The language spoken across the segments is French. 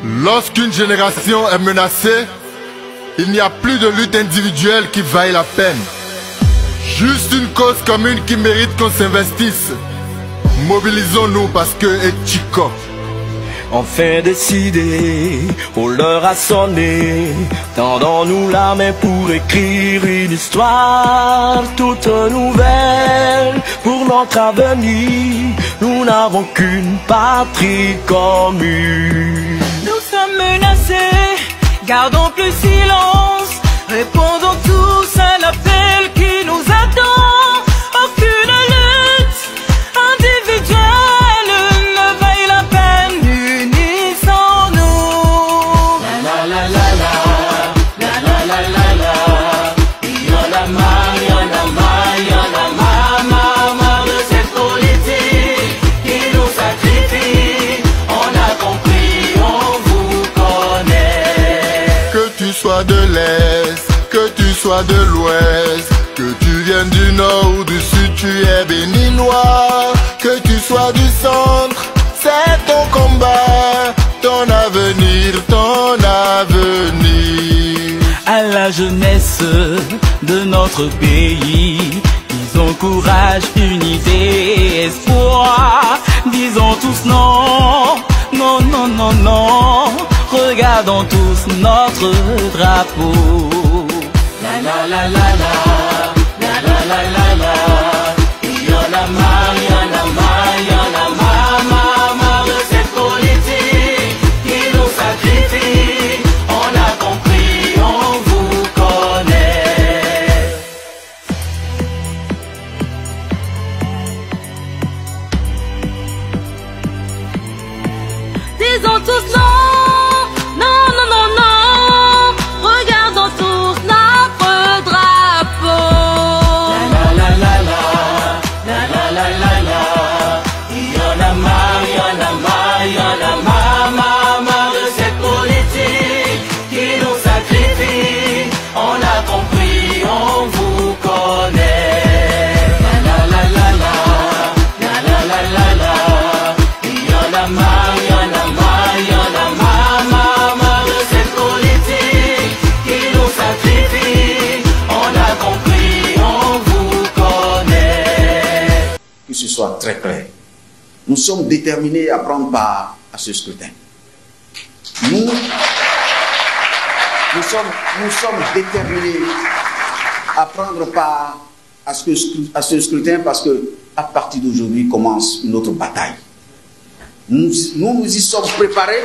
Lorsqu'une génération est menacée, il n'y a plus de lutte individuelle qui vaille la peine. Juste une cause commune qui mérite qu'on s'investisse. Mobilisons-nous parce que est Chico. Enfin décidé, on leur a sonné. Tendons-nous la main pour écrire une histoire toute nouvelle pour notre avenir. Nous n'avons qu'une patrie commune. Nous sommes menacés, gardons plus silence. Répondons tous à l'appel qui nous attend. Aucune lutte individuelle ne vaille la peine. Unissons-nous. La la la la la, la la la la la. Y'en a marre, y'en a marre, y'en a marre de cette politique qui nous sacrifie. On a compris, on vous connaît. Que tu sois de l'Est, que tu sois de l'Ouest, que tu viennes du Nord ou du Sud, tu es béninois. Que tu sois du centre, c'est ton combat, ton avenir, ton avenir. À la jeunesse de notre pays, disons courage, unité, espoir. Disons tous non, non, non, non, non. Regardons tous notre drapeau. La la la la la, la la la la la. Y'en a marre, y'en a marre, y'en a marre de cette politique qui nous sacrifie. On a compris, on vous connaît. Disons tous non. Que ce soit très clair. Nous sommes déterminés à prendre part à ce scrutin. Nous sommes déterminés à prendre part à ce scrutin parce que à partir d'aujourd'hui commence une autre bataille. Nous y sommes préparés.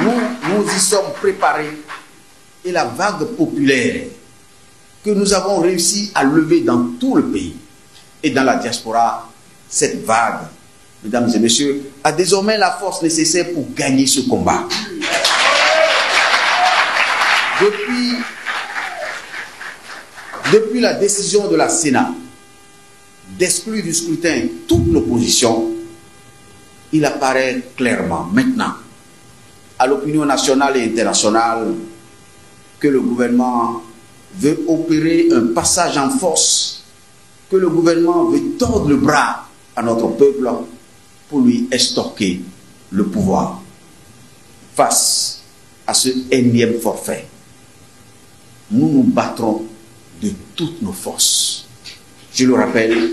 Nous y sommes préparés. Et la vague populaire que nous avons réussi à lever dans tout le pays et dans la diaspora, cette vague, mesdames et messieurs, a désormais la force nécessaire pour gagner ce combat. Depuis la décision de la Sénat d'exclure du scrutin toute l'opposition, il apparaît clairement maintenant à l'opinion nationale et internationale que le gouvernement veut opérer un passage en force, que le gouvernement veut tordre le bras à notre peuple pour lui estorquer le pouvoir. Face à ce énième forfait, nous nous battrons de toutes nos forces. Je le rappelle,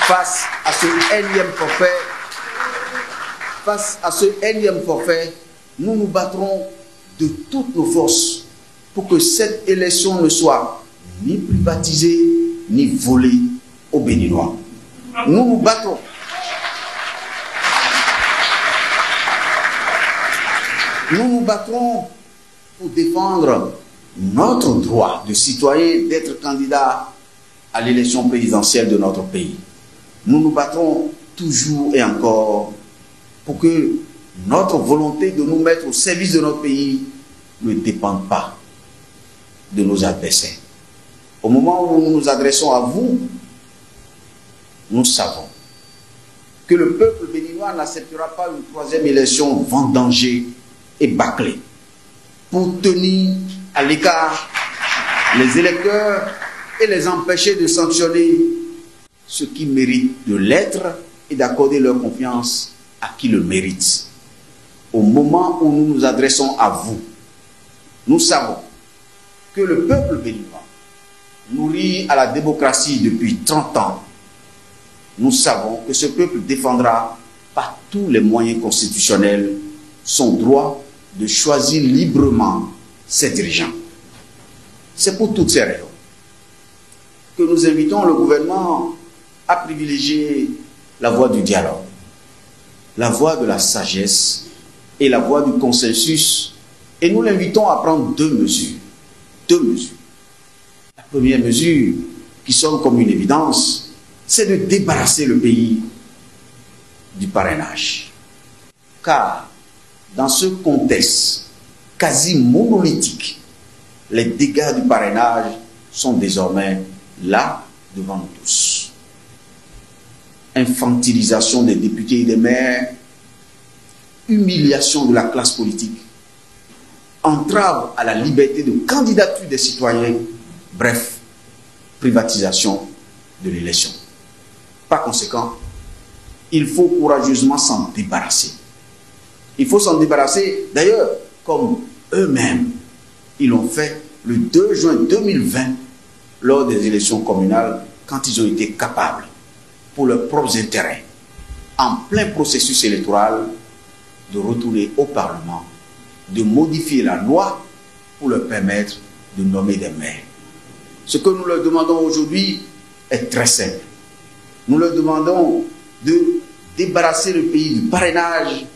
face à ce énième forfait, nous nous battrons de toutes nos forces pour que cette élection ne soit ni privatisée ni volée aux Béninois. Nous nous battrons. Nous nous battrons pour défendre notre droit de citoyen d'être candidat à l'élection présidentielle de notre pays. Nous nous battrons toujours et encore pour que notre volonté de nous mettre au service de notre pays ne dépende pas de nos adversaires. Au moment où nous nous adressons à vous, nous savons que le peuple béninois n'acceptera pas une troisième élection vendangée et bâclée pour tenir à l'écart les électeurs et les empêcher de sanctionner ceux qui méritent de l'être et d'accorder leur confiance à qui le mérite. au moment où nous nous adressons à vous, nous savons que le peuple béninois, nourri à la démocratie depuis 30 ans, nous savons que ce peuple défendra par tous les moyens constitutionnels son droit de choisir librement ses dirigeants. C'est pour toutes ces raisons que nous invitons le gouvernement à privilégier la voie du dialogue, la voie de la sagesse et la voie du consensus. Et nous l'invitons à prendre deux mesures. La première mesure, qui sonne comme une évidence, c'est de débarrasser le pays du parrainage. Car dans ce contexte quasi monolithique, les dégâts du parrainage sont désormais là devant nous tous. Infantilisation des députés et des maires, humiliation de la classe politique, entrave à la liberté de candidature des citoyens, bref, privatisation de l'élection. Par conséquent, il faut courageusement s'en débarrasser. Il faut s'en débarrasser, d'ailleurs, comme eux-mêmes, ils l'ont fait le 2 juin 2020, lors des élections communales, quand ils ont été capables, pour leurs propres intérêts, en plein processus électoral, de retourner au Parlement, de modifier la loi pour leur permettre de nommer des maires. Ce que nous leur demandons aujourd'hui est très simple. Nous leur demandons de débarrasser le pays du parrainage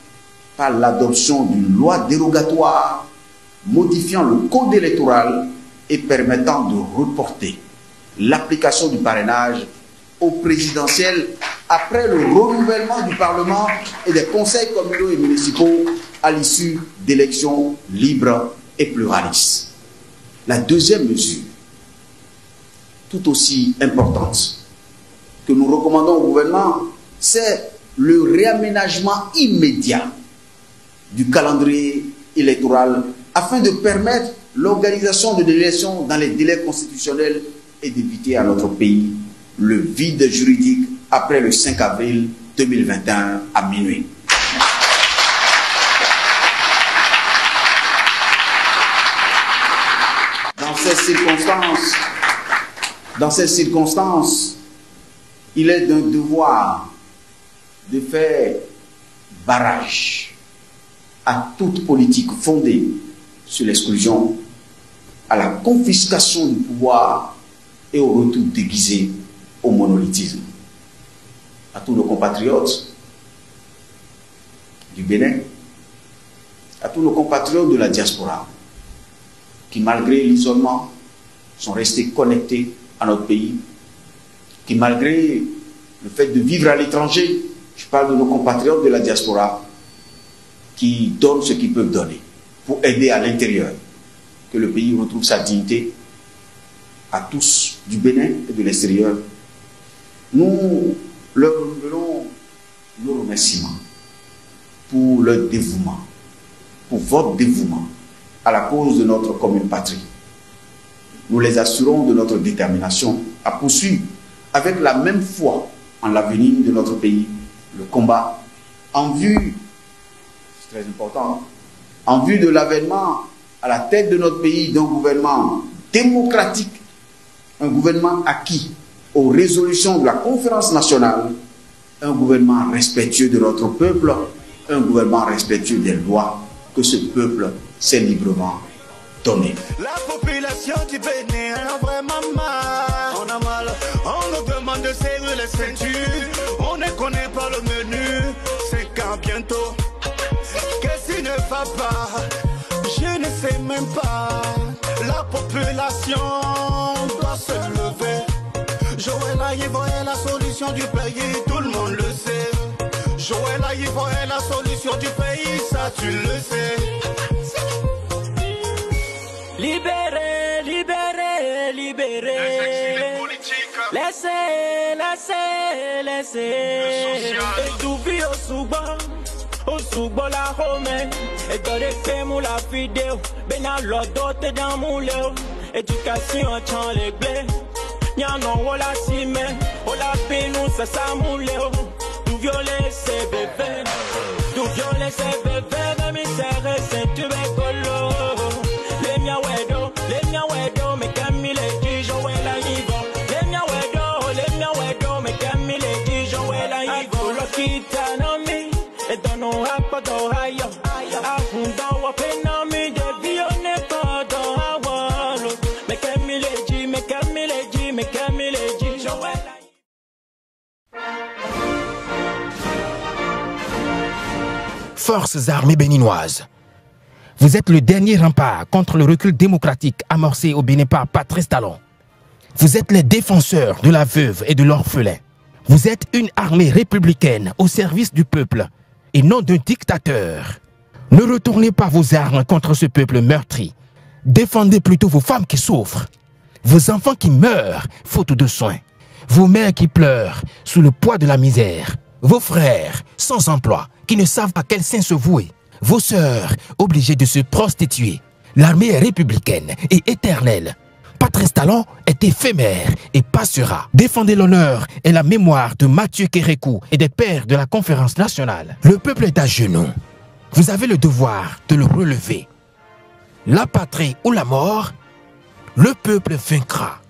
par l'adoption d'une loi dérogatoire modifiant le code électoral et permettant de reporter l'application du parrainage au présidentiel après le renouvellement du Parlement et des conseils communaux et municipaux à l'issue d'élections libres et pluralistes. La deuxième mesure, tout aussi importante, que nous recommandons au gouvernement, c'est le réaménagement immédiat du calendrier électoral afin de permettre l'organisation de l'élection dans les délais constitutionnels et d'éviter à notre pays le vide juridique après le 5 avril 2021 à minuit. Dans ces circonstances, il est d'un devoir de faire barrage à toute politique fondée sur l'exclusion, à la confiscation du pouvoir et au retour déguisé au monolithisme. À tous nos compatriotes du Bénin, à tous nos compatriotes de la diaspora, qui malgré l'isolement sont restés connectés à notre pays, qui malgré le fait de vivre à l'étranger, je parle de nos compatriotes de la diaspora, qui donnent ce qu'ils peuvent donner pour aider à l'intérieur, que le pays retrouve sa dignité, à tous du Bénin et de l'extérieur. Nous leur renouvelons nos remerciements pour leur dévouement, pour votre dévouement à la cause de notre commune patrie. Nous les assurons de notre détermination à poursuivre avec la même foi en l'avenir de notre pays le combat en vue, c'est très important, en vue de l'avènement à la tête de notre pays d'un gouvernement démocratique, un gouvernement acquis aux résolutions de la conférence nationale, un gouvernement respectueux de notre peuple, un gouvernement respectueux des lois que ce peuple s'est librement donné. La population du Bénin a vraiment mal. On a mal. On nous demande de serrer les ceintures. On ne connaît pas le menu. C'est quand bientôt. Qu'est-ce qui ne va pas? Je ne sais même pas. La population doit se lever. Joël Aïvo est la solution du pays, tout le monde le sait. Joël Aïvo est la solution du pays, ça tu le sais. Libérez, libérez, libérez. Laissez, laissez, laissez. Et tout vit au sougbo la home. Et dans les faits, la vidéo. Ben à l'autre, t'es dans mon léo. Éducation, chant les blés. Nyano wala sime, wala pinu sa samuleo. Tu violer ces bébés, Forces armées béninoises, vous êtes le dernier rempart contre le recul démocratique amorcé au Bénin par Patrice Talon. Vous êtes les défenseurs de la veuve et de l'orphelin. Vous êtes une armée républicaine au service du peuple et non d'un dictateur. Ne retournez pas vos armes contre ce peuple meurtri. Défendez plutôt vos femmes qui souffrent, vos enfants qui meurent faute de soins, vos mères qui pleurent sous le poids de la misère, vos frères sans emploi qui ne savent à quel sein se vouer, vos sœurs obligées de se prostituer. L'armée est républicaine et éternelle. Patrice Talon est éphémère et passera. Défendez l'honneur et la mémoire de Mathieu Kérékou et des pères de la conférence nationale. Le peuple est à genoux. Vous avez le devoir de le relever. La patrie ou la mort, le peuple vaincra.